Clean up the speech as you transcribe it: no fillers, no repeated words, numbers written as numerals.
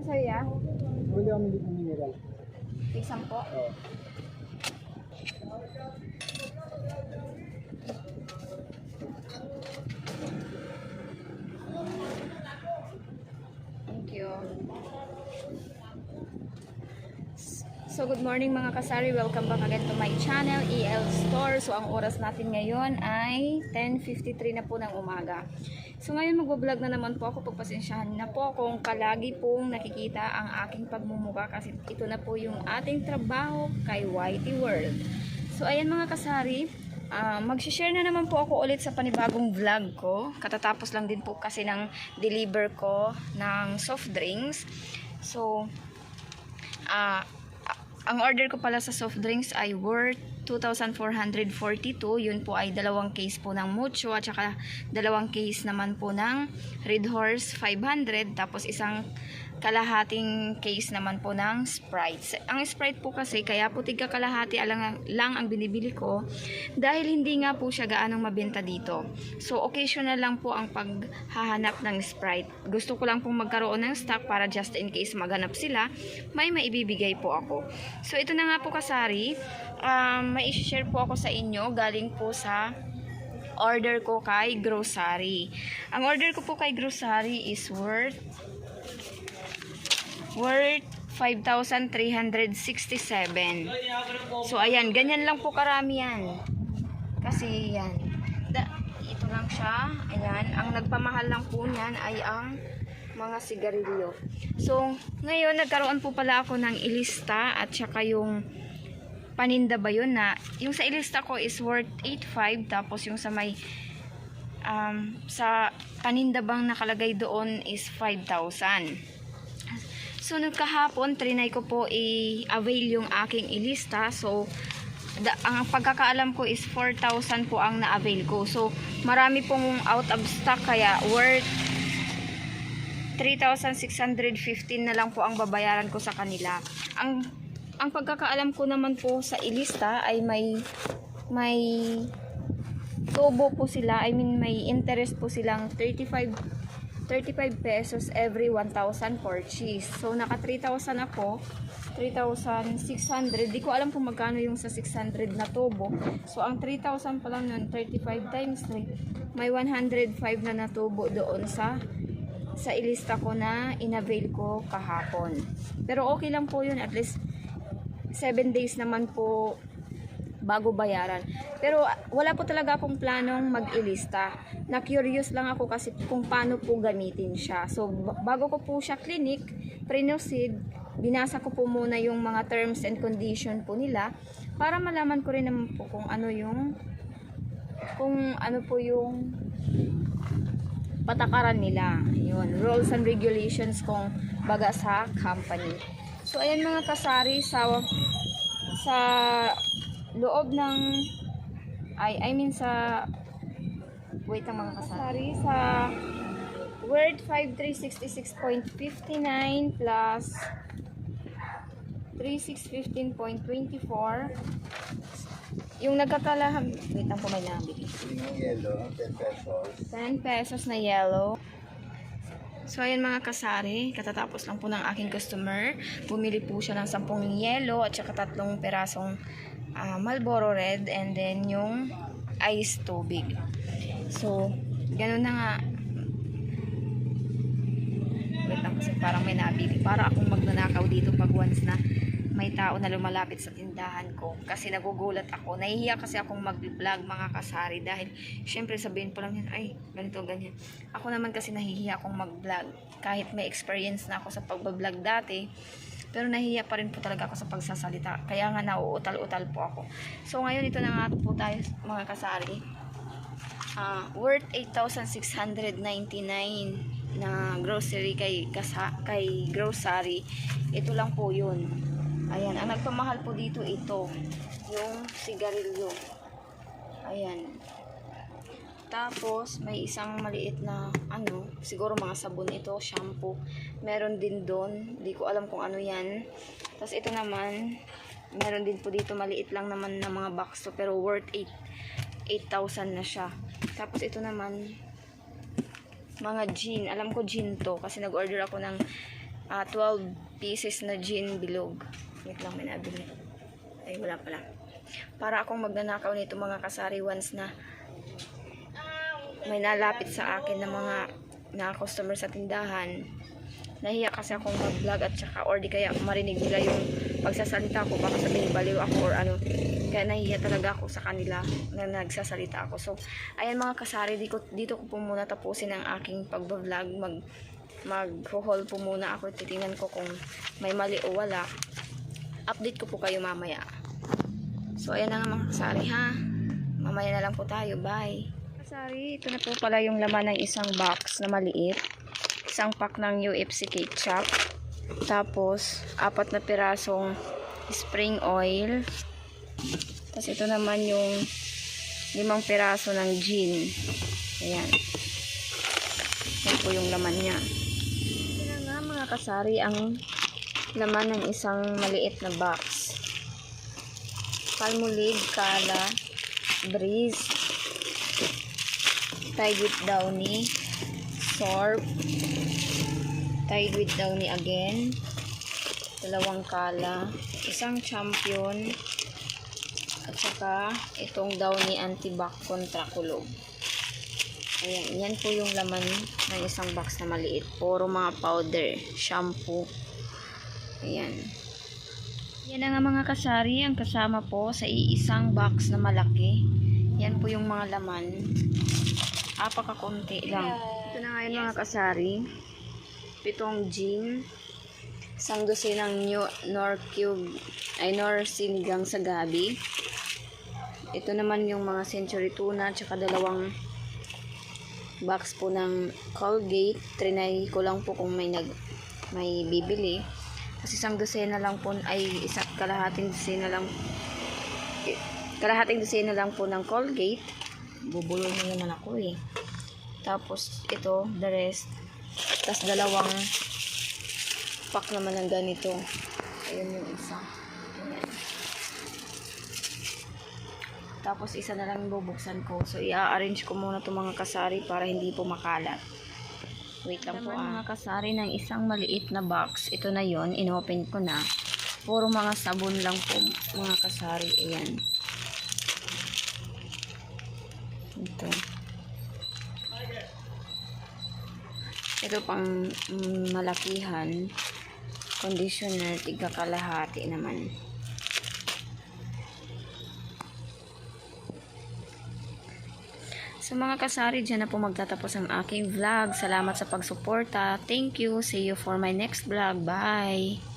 Sa'yo ya? Huli kami dito ng mineral. Tig-10. Oo. Thank you. So good morning mga kasari, welcome back again to my channel, EL Store. So ang oras natin ngayon ay 10:53 na po ng umaga. So ngayon magbablog na naman po ako, pagpasensyahan na po kung kalagi pong nakikita ang aking pagmumuka kasi ito na po yung ating trabaho kay Whitey World. So ayan mga kasari, mag-share na naman po ako ulit sa panibagong vlog ko. Katatapos lang din po kasi ng deliver ko ng soft drinks. So ang order ko pala sa soft drinks ay worth 2,442. Yun po ay 2 case po ng Mucho at saka 2 case naman po ng Red Horse 500. Tapos isang kalahating case naman po ng Sprite. Ang Sprite po kasi kaya po tigka kalahati lang ang binibili ko dahil hindi nga po siya gaanong mabenta dito. So occasional lang po ang paghahanap ng Sprite. Gusto ko lang pong magkaroon ng stock para just in case maghanap sila, may maibibigay po ako. So ito na nga po kasari, may i-share po ako sa inyo galing po sa order ko kay grocery. Ang order ko po kay grocery is worth 5,367. So ayan, ganyan lang po karami yan. Kasi yan. Ito lang siya. Ayan, ang nagpamahal lang po niyan ay ang mga sigarilyo. So ngayon nagkaroon po pala ako ng ilista at saka yung paninda ba yun na yung sa ilista ko is worth 8,500, tapos yung sa may sa paninda bang nakalagay doon is 5,000. So nagkahapon trinay ko po i-avail yung aking ilista. So ang pagkakaalam ko is 4,000 po ang na-avail ko. So marami pong out of stock kaya worth 3,615 na lang po ang babayaran ko sa kanila. Ang pagkakaalam ko naman po sa ilista ay may tubo po sila. I mean may interest po silang 35 pesos every 1,000 purchase. So naka 3,000 ako, 3,600. Di ko alam kung magkano yung sa 600 na tubo. So ang 3,000 pa lang nun, 35 times 3, may 105 na natubo doon sa ilista ko na inavail ko kahapon. Pero okay lang po yun, at least 7 days naman po bago bayaran. Pero wala po talaga akong planong mag-ilista. Na-curious lang ako kasi kung paano po gamitin siya. So bago ko po siya clinic, pre-proceed, binasa ko po muna yung mga terms and condition po nila para malaman ko rin naman po kung ano po yung patakaran nila. Yun, rules and regulations kung baga sa company. So ayan mga kasari, sa loob ng wait ang mga kasari, sa word 5,366.59 plus 3,615.24 yung nagkakalahag, wait ang po may nabili. Yung yellow, 10 pesos. 10 pesos na yellow. So ayan mga kasari, katatapos lang po ng aking customer. Bumili po siya ng 10 yellow at saka 3 perasong Marlboro Red and then yung ice tubig. So ganun na nga. Wait lang kasi parang may nabili. Para akong magnanakaw dito pag once na may tao na lumalapit sa tindahan ko. Kasi nagugulat ako. Nahihiya kasi akong mag-vlog mga kasari dahil syempre sabihin po lang yan, ay ganito ganyan. Ako naman kasi nahihiya akong mag-vlog. Kahit may experience na ako sa pag-vlog dati, pero nahihiya pa rin po talaga ako sa pagsasalita. Kaya nga nauutal-utal po ako. So ngayon ito na nga po tayo mga kasari. Worth 8,699 na grocery kay grocery. Ito lang po yun. Ayan, ang nagpamahal po dito ito, yung sigarilyo. Ayan. Tapos may isang maliit na siguro mga sabon ito, shampoo. Meron din doon, di ko alam kung ano yan. Tapos ito naman, meron din po dito maliit lang naman na mga box to, pero worth 8,000 na siya. Tapos ito naman mga gin, alam ko gin to kasi nag-order ako ng 12 pieces na gin bilog. Wait lang, may nabili. Ay, wala pala. Para akong magnanakaw nito mga kasari once na may nalapit sa akin na mga customer sa tindahan. Nahiya kasi akong mag-vlog at saka or di kaya marinig nila yung pagsasalita ko, baka sabihin baliw ako or ano. Kaya nahiya talaga ako sa kanila na nagsasalita ako. So, ayan mga kasari, dito ko po muna tapusin ang aking pag-vlog. Mag-haul po muna ako. Titingnan ko kung may mali o wala. Update ko po kayo mamaya. So, ayan na nga mga kasari ha. Mamaya na lang po tayo. Bye. Kasari, ito na po pala yung laman ng isang box na maliit. Isang pack ng UFC ketchup. Tapos, 4 na pirasong spring oil. Tapos, ito naman yung 5 piraso ng gin. Ayan. Yan po yung laman niya. Ito na nga mga kasari ang laman ng isang maliit na box. Palmolive, Kala, Breeze, Tide with Downy, Sorb, Tide with Downy again, 2 Kala, isang Champion, at saka itong Downy Antibac kontra kulog. Ayan, yan po yung laman ng isang box na maliit. Puro mga powder, shampoo. Ayan. Yan na nga mga kasari, ang kasama po sa iisang box na malaki. Yan po yung mga laman. Apakakunti lang. Ito na nga yun mga kasari. 7 gin. 1 dosenang Nor sinigang sa gabi. Ito naman yung mga century tuna, tsaka 2 box po ng Colgate. Trinay ko lang po kung may bibili. Kasi 1 dosena lang po ay kalahating dosena lang po ng Colgate. Bubulol na naman ako eh. Tapos ito, the rest. Tapos 2 pack naman ng ganito. Ayun yung isa. Ayan. Tapos isa na lang bubuksan ko. So i-arrange ko muna itong mga kasari para hindi po makalat. Wait lang po mga kasari ng isang maliit na box. Ito na yon, inopen ko na. Puro mga sabon lang po mga kasari. Ayan. Ito. Ito pang malakihan. Conditioner, 3 kalahati naman. So mga kasari, dyan na po magtatapos ang aking vlog. Salamat sa pagsuporta. Thank you. See you for my next vlog. Bye!